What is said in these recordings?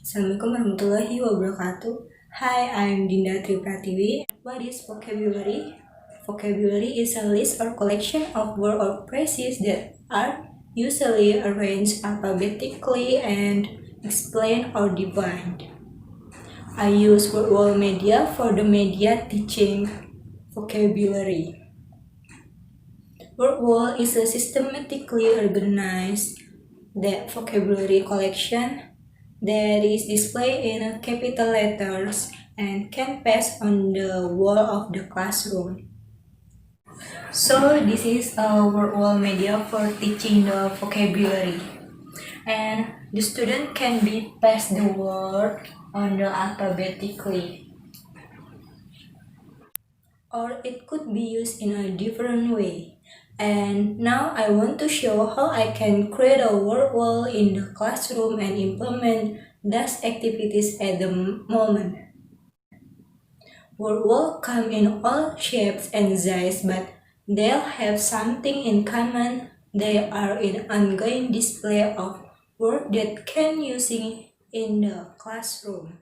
Assalamualaikum warahmatullahi wabarakatuh. Hi, I'm Dinda Pratiwi. What is vocabulary? Vocabulary is a list or collection of words or phrases that are usually arranged alphabetically and explained or defined. I use word wall media for the media teaching vocabulary. Word wall is a systematically organized vocabulary collection that is displayed in capital letters and can paste on the wall of the classroom. So this is a word wall media for teaching the vocabulary, and the student can be paste the word on the alphabetically, or it could be used in a different way. And now I want to show how I can create a word wall in the classroom and implement those activities at the moment. Word wall come in all shapes and sizes, but they'll have something in common. They are an ongoing display of words that can using in the classroom.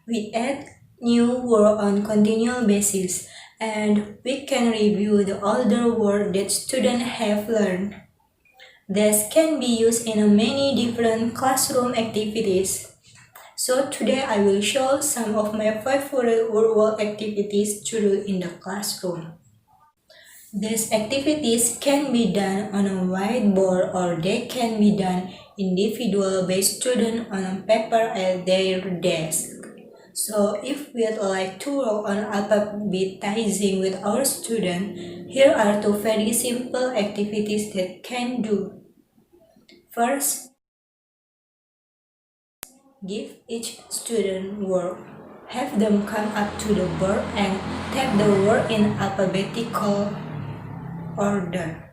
We add new word on continual basis, and we can review the older word that students have learned. This can be used in many different classroom activities. So today I will show some of my favorite word wall activities to do in the classroom. These activities can be done on a whiteboard or they can be done individual by student on paper at their desk. So if we'd like to work on alphabetizing with our student, here are two very simple activities that can do. First, give each student word. Have them come up to the board and type the word in alphabetical order.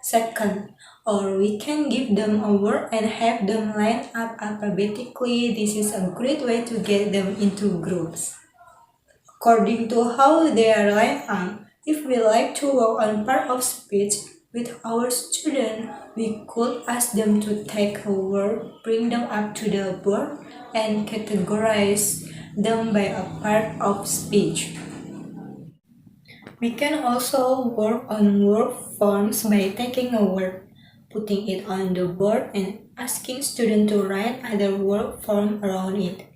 Second, or we can give them a word and have them line up alphabetically. This is a great way to get them into groups. According to how they are lined up, if we like to work on part of speech with our student, we could ask them to take a word, bring them up to the board, and categorize them by a part of speech. We can also work on word forms by taking a word, putting it on the board, and asking students to write other word form around it.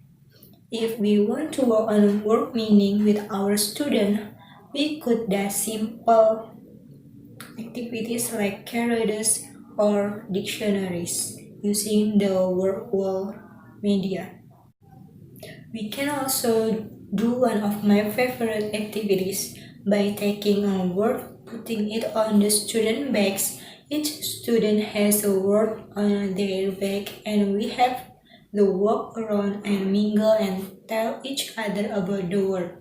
If we want to work on word meaning with our student, we could do simple activities like charades or dictionaries using the word wall media. We can also do one of my favorite activities by taking a word, putting it on the student bags. Each student has a word on their bag and we have the walk around and mingle and tell each other about the word.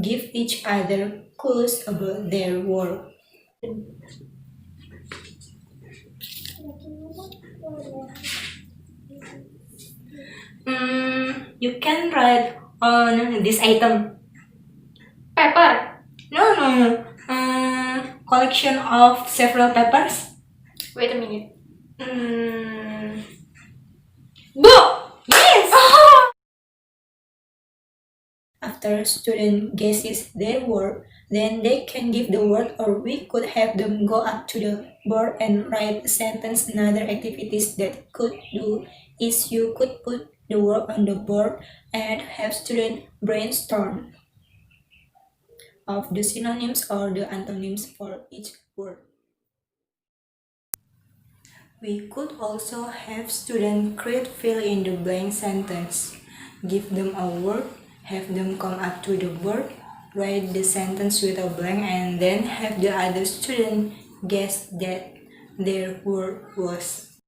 Give each other clues about their word. You can write on this item. Paper. No. Collection of several papers. Wait a minute. Book. Yes. After student guesses their word, then they can give the word, or we could have them go up to the board and write a sentence. Another activities that could do is you could put the word on the board and have students brainstorm of the synonyms or the antonyms for each word. We could also have students create fill in the blank sentence. Give them a word, have them come up to the board, write the sentence with a blank, and then have the other student guess that their word was.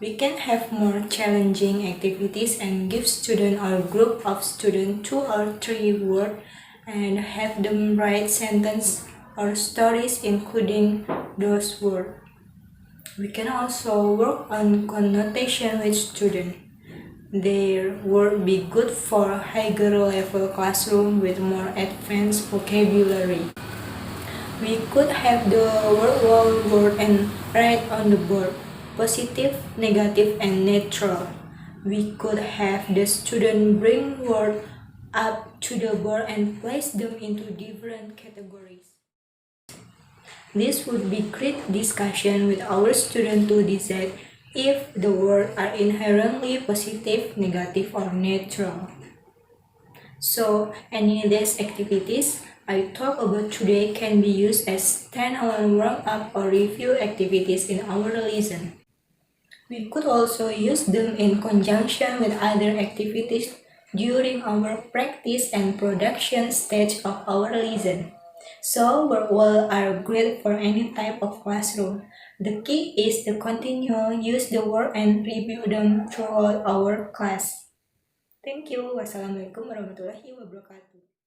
We can have more challenging activities and give students or group of students 2 or 3 words and have them write sentences or stories including those words. We can also work on connotation with students. Their would be good for higher level classroom with more advanced vocabulary. We could have the word and write on the board, positive, negative, and neutral. We could have the student bring words up to the board and place them into different categories. This would be great discussion with our student to decide if the words are inherently positive, negative, or neutral. So, any of these activities I talk about today can be used as standalone warm-up or review activities in our lesson. We could also use them in conjunction with other activities during our practice and production stage of our lesson. So, all are great for any type of classroom. The key is to continue use the word and review them throughout our class. Thank you. Wassalamualaikum warahmatullahi wabarakatuh.